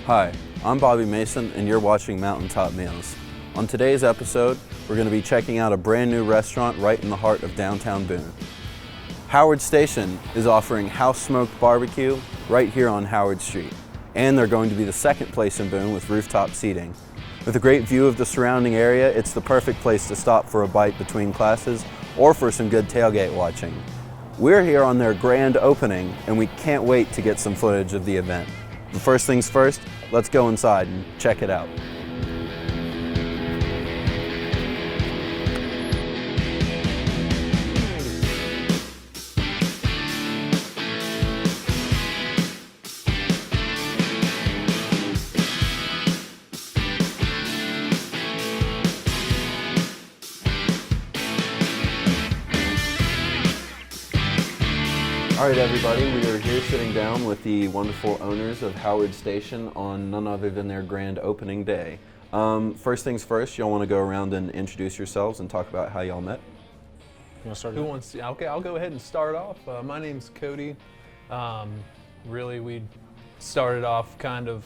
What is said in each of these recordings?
Hi, I'm Bobby Mason and you're watching Mountaintop Meals. On today's episode, we're going to be checking out a brand new restaurant right in the heart of downtown Boone. Howard Station is offering house-smoked barbecue right here on Howard Street. And they're going to be the second place in Boone with rooftop seating. With a great view of the surrounding area, it's the perfect place to stop for a bite between classes or for some good tailgate watching. We're here on their grand opening and we can't wait to get some footage of the event. But first things first, let's go inside and check it out. All right, everybody, we are here sitting down with the wonderful owners of Howard Station on none other than their grand opening day. First things first, y'all want to go around and introduce yourselves and talk about how y'all met? You want to start? Who wants to? Okay, I'll go ahead and start off. My name's Cody. Really, we started off kind of,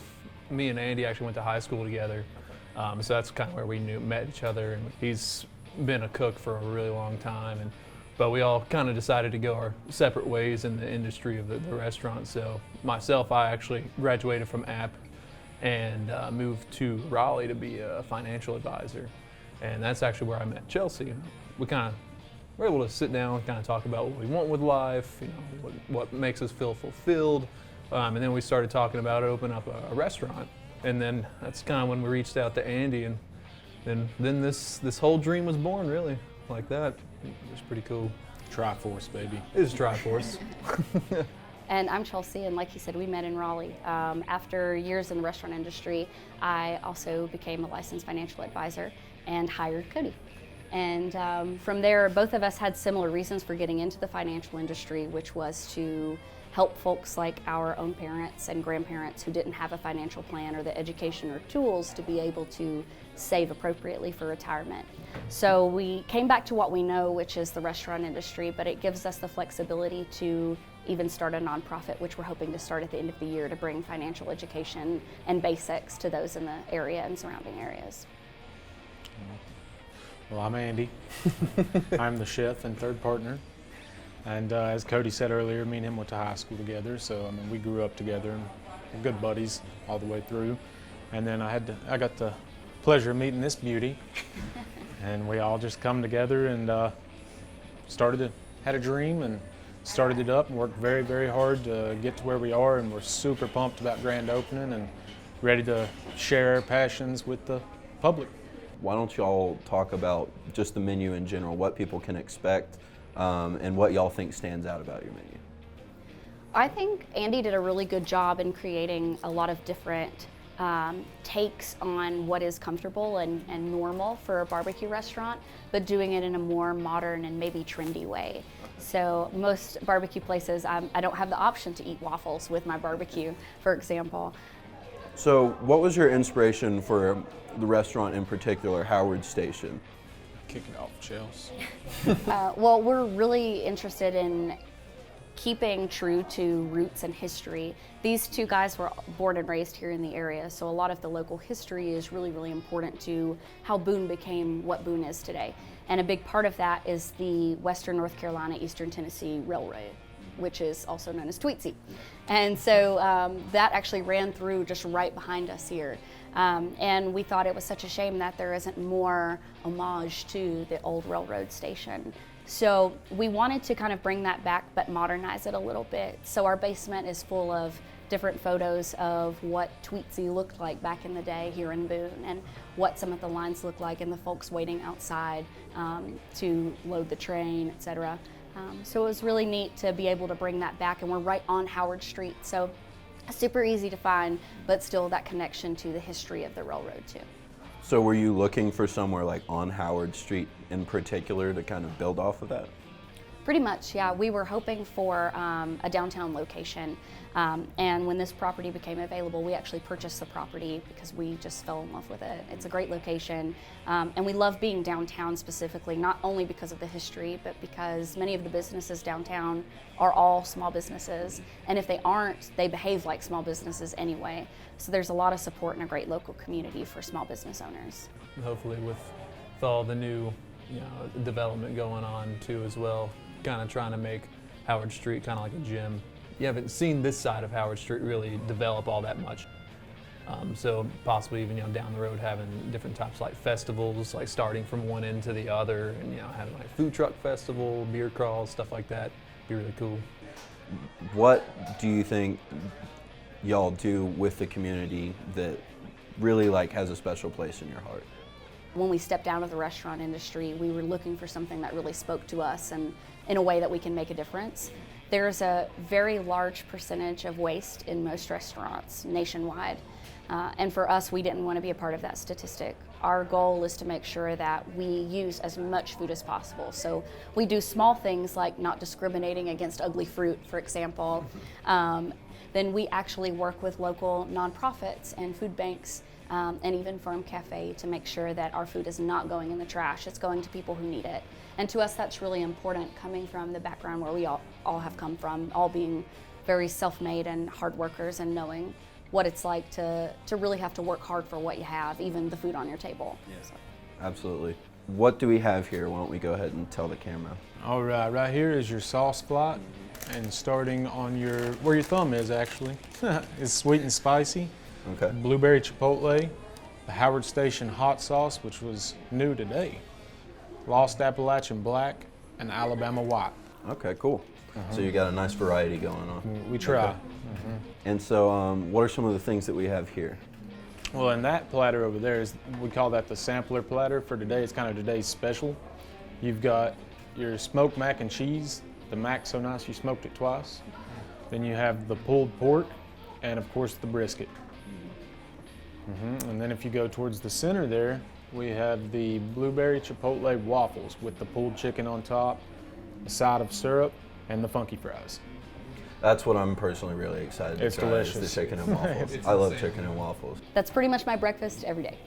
me and Andy actually went to high school together. So that's kind of where we met each other. And he's been a cook for a really long time. But we all kind of decided to go our separate ways in the industry of the restaurant. So myself, I actually graduated from App and moved to Raleigh to be a financial advisor. And that's actually where I met Chelsea. We kind of were able to sit down and kind of talk about what we want with life, you know, what makes us feel fulfilled. And then we started talking about opening up a restaurant. And then that's kind of when we reached out to Andy, and then this whole dream was born, really, like that. It was pretty cool. Triforce, baby. It is Triforce. And I'm Chelsea, and like he said, we met in Raleigh. After years in the restaurant industry, I also became a licensed financial advisor and hired Cody. And from there, both of us had similar reasons for getting into the financial industry, which was to help folks like our own parents and grandparents who didn't have a financial plan or the education or tools to be able to save appropriately for retirement. So we came back to what we know, which is the restaurant industry, but it gives us the flexibility to even start a nonprofit, which we're hoping to start at the end of the year to bring financial education and basics to those in the area and surrounding areas. Well, I'm Andy. I'm the chef and third partner. And as Cody said earlier, me and him went to high school together, so I mean we grew up together and we're good buddies all the way through. And then I got the pleasure of meeting this beauty, and we all just come together and had a dream and started it up and worked very, very hard to get to where we are, and we're super pumped about grand opening and ready to share our passions with the public. Why don't y'all talk about just the menu in general, what people can expect, and what y'all think stands out about your menu? I think Andy did a really good job in creating a lot of different takes on what is comfortable and normal for a barbecue restaurant, but doing it in a more modern and maybe trendy way. So most barbecue places, I don't have the option to eat waffles with my barbecue, for example. So what was your inspiration for the restaurant in particular, Howard Station? Kick it off the shelves. Well, we're really interested in keeping true to roots and history. These two guys were born and raised here in the area, so a lot of the local history is really, really important to how Boone became what Boone is today. And a big part of that is the Western North Carolina, Eastern Tennessee Railroad, which is also known as Tweetsie. And so that actually ran through just right behind us here. And we thought it was such a shame that there isn't more homage to the old railroad station. So we wanted to kind of bring that back but modernize it a little bit. So our basement is full of different photos of what Tweetsie looked like back in the day here in Boone and what some of the lines looked like and the folks waiting outside to load the train, etc. So it was really neat to be able to bring that back, and we're right on Howard Street. So super easy to find, but still that connection to the history of the railroad too. So were you looking for somewhere like on Howard Street in particular to kind of build off of that? Pretty much, yeah. We were hoping for a downtown location, and when this property became available, we actually purchased the property because we just fell in love with it. It's a great location, and we love being downtown specifically, not only because of the history, but because many of the businesses downtown are all small businesses, and if they aren't, they behave like small businesses anyway. So there's a lot of support and a great local community for small business owners. Hopefully with all the new development going on too as well, kind of trying to make Howard Street kind of like a gym. You haven't seen this side of Howard Street really develop all that much. So possibly even down the road having different types like festivals, like starting from one end to the other, and having like food truck festival, beer crawls, stuff like that. Be really cool. What do you think y'all do with the community that really like has a special place in your heart? When we stepped out of the restaurant industry, we were looking for something that really spoke to us and in a way that we can make a difference. There's a very large percentage of waste in most restaurants nationwide. And for us, we didn't want to be a part of that statistic. Our goal is to make sure that we use as much food as possible. So we do small things like not discriminating against ugly fruit, for example. Then we actually work with local nonprofits and food banks and even Farm Cafe to make sure that our food is not going in the trash. It's going to people who need it. And to us, that's really important, coming from the background where we all have come from, all being very self-made and hard workers, and knowing what it's like to really have to work hard for what you have, even the food on your table. Yeah. So. Absolutely. What do we have here? Why don't we go ahead and tell the camera? All right here is your sauce plot, and starting on where your thumb is actually, is sweet and spicy. Okay. Blueberry chipotle, the Howard Station hot sauce, which was new today, Lost Appalachian black, and Alabama white. Okay, cool. So you got a nice variety going on. We try. Okay. And so what are some of the things that we have here? Well, and that platter over there we call that the sampler platter for today. It's kind of today's special. You've got your smoked mac and cheese, the mac so nice you smoked it twice. Then you have the pulled pork, and of course the brisket. And then if you go towards the center there, we have the blueberry chipotle waffles with the pulled chicken on top, a side of syrup, and the funky fries. That's what I'm personally really excited to It's try, delicious. is the chicken and waffles. I love chicken and waffles. That's pretty much my breakfast every day.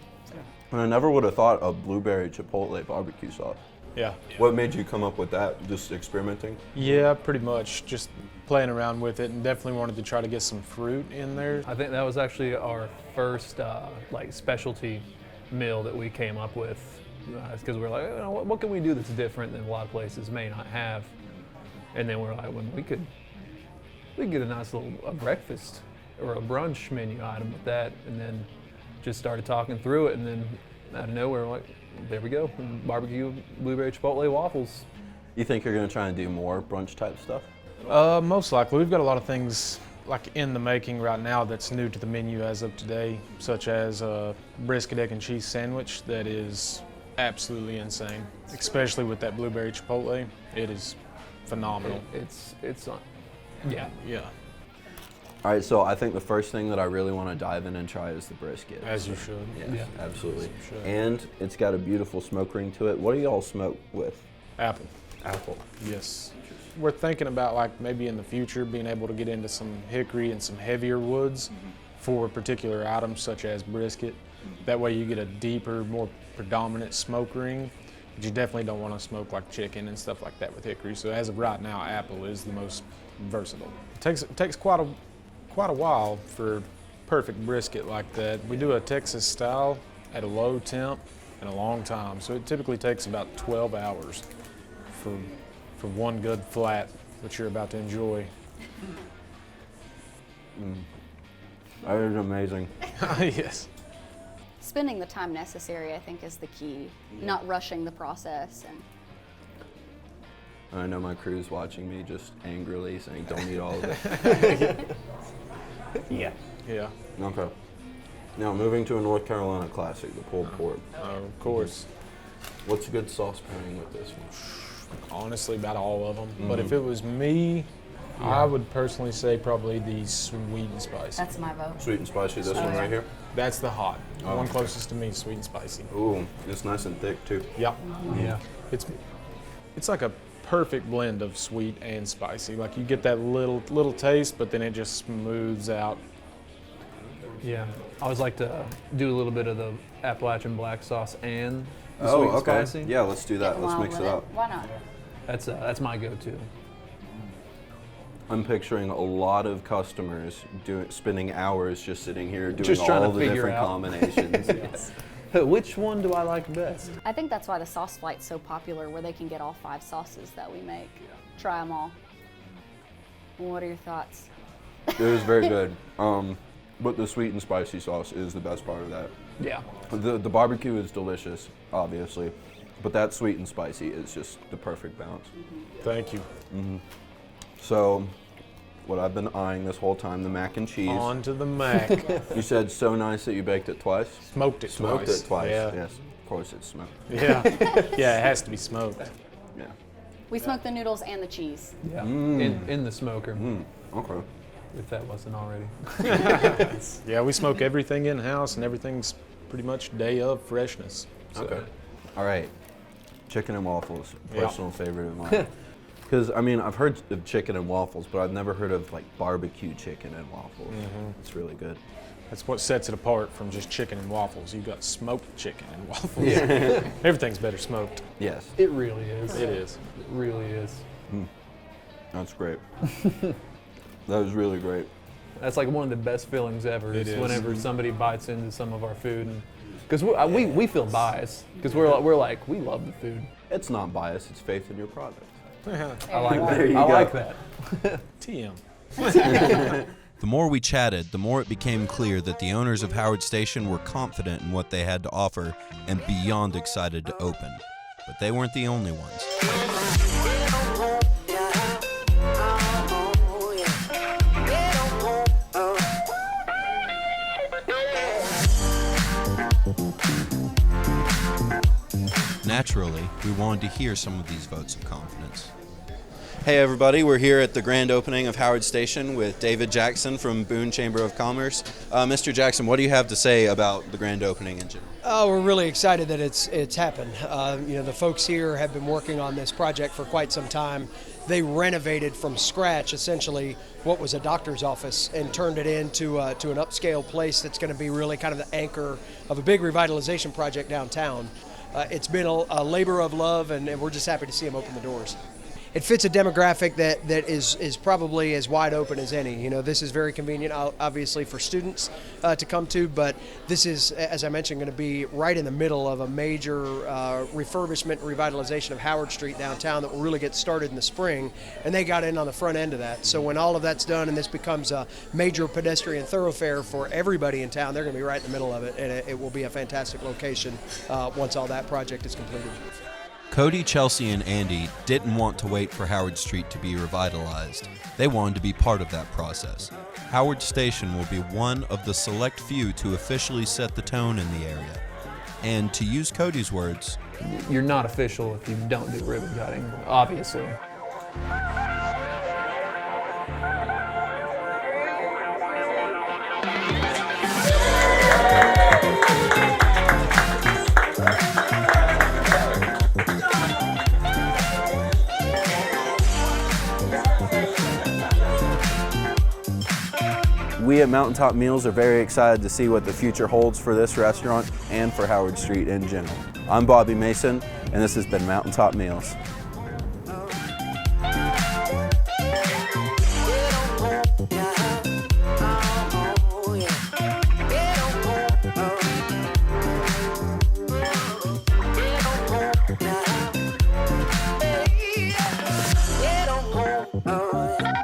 And I never would have thought of blueberry chipotle barbecue sauce. Yeah. What made you come up with that? Just experimenting? Yeah, pretty much. Just playing around with it, and definitely wanted to try to get some fruit in there. I think that was actually our first like specialty meal that we came up with, because we're like, what can we do that's different than a lot of places may not have? And then we're like, well, we could get a nice little breakfast or a brunch menu item with that, and then just started talking through it, and then out of nowhere, we're like, there we go, barbecue blueberry chipotle waffles. You think you're going to try and do more brunch type stuff? Most likely. We've got a lot of things like in the making right now that's new to the menu as of today, such as a brisket egg and cheese sandwich that is absolutely insane, especially with that blueberry chipotle. It is phenomenal. It's yeah. All right, so I think the first thing that I really want to dive in and try is the brisket. As you should. Yes, absolutely. As you should. And it's got a beautiful smoke ring to it. What do y'all smoke with? Apple. Apple. Yes. We're thinking about like maybe in the future being able to get into some hickory and some heavier woods for particular items such as brisket. That way you get a deeper, more predominant smoke ring. But you definitely don't want to smoke like chicken and stuff like that with hickory. So as of right now, apple is the most versatile. It takes quite a while for perfect brisket like that. We do a Texas style at a low temp and a long time. So it typically takes about 12 hours for one good flat that you're about to enjoy. That is amazing. Yes. Spending the time necessary, I think, is the key. Not rushing the process. And I know my crew's watching me just angrily saying, don't eat all of it. Yeah. Okay. Now, moving to a North Carolina classic, the pulled pork. Of course. What's a good sauce pairing with this one? Honestly, about all of them. But if it was me, I would personally say probably the sweet and spicy. that's my vote. Sweet and spicy, this one right here? That's the hot. The one okay. closest to me is sweet and spicy. Ooh, it's nice and thick too. Yep. Yeah. It's like a perfect blend of sweet and spicy. Like you get that little taste, but then it just smooths out. Yeah, I always like to do a little bit of the Appalachian black sauce and the Oh, sweet and okay. spicy. Yeah, let's do that. Get Let's along mix with it up. Why not? That's my go-to. I'm picturing a lot of customers spending hours just sitting here doing Just trying all to the figure different out. combinations. Yes. Which one do I like best? I think that's why the sauce flight's so popular, where they can get all 5 sauces that we make. Try them all. What are your thoughts? It was very good. But the sweet and spicy sauce is the best part of that. Yeah. The barbecue is delicious, obviously, but that sweet and spicy is just the perfect balance. Thank you. So, what I've been eyeing this whole time, the mac and cheese. On to the mac. You said so nice that you baked it twice? Smoked it Smoked twice. it twice, Yeah. yes. Of course it's smoked. Yeah. Yeah, it has to be smoked. Yeah. We smoke the noodles and the cheese. Yeah. In the smoker, Okay. if that wasn't already. Yeah, we smoke everything in-house, and everything's pretty much day of freshness. So, Okay. All right. Chicken and waffles, Yeah. personal favorite of mine. Because, I mean, I've heard of chicken and waffles, but I've never heard of, like, barbecue chicken and waffles. It's really good. That's what sets it apart from just chicken and waffles. You've got smoked chicken and waffles. Yeah. Everything's better smoked. Yes, It really is. It is. It really is. that's great. That was really great. That's like one of the best feelings ever. It is. Whenever somebody bites into some of our food, because we feel biased because we're like we love the food. It's not bias, it's faith in your product. I like that. There you I go. like that. TM. The more we chatted, the more it became clear that the owners of Howard Station were confident in what they had to offer and beyond excited to open. But they weren't the only ones. Naturally, we wanted to hear some of these votes of confidence. Hey everybody, we're here at the grand opening of Howard Station with David Jackson from Boone Chamber of Commerce. Mr. Jackson, what do you have to say about the grand opening in general? We're really excited that it's happened. The folks here have been working on this project for quite some time. They renovated from scratch essentially what was a doctor's office and turned it into to an upscale place that's going to be really kind of the anchor of a big revitalization project downtown. It's been a labor of love, and we're just happy to see them open the doors. It fits a demographic that is probably as wide open as any. This is very convenient, obviously, for students to come to, but this is, as I mentioned, going to be right in the middle of a major refurbishment, revitalization of Howard Street downtown that will really get started in the spring, and they got in on the front end of that. So when all of that's done and this becomes a major pedestrian thoroughfare for everybody in town, they're going to be right in the middle of it, and it will be a fantastic location once all that project is completed. Cody, Chelsea, and Andy didn't want to wait for Howard Street to be revitalized. They wanted to be part of that process. Howard Station will be one of the select few to officially set the tone in the area. And to use Cody's words, You're not official if you don't do ribbon cutting, obviously. We at Mountaintop Meals are very excited to see what the future holds for this restaurant and for Howard Street in general. I'm Bobby Mason, and this has been Mountaintop Meals. Yeah.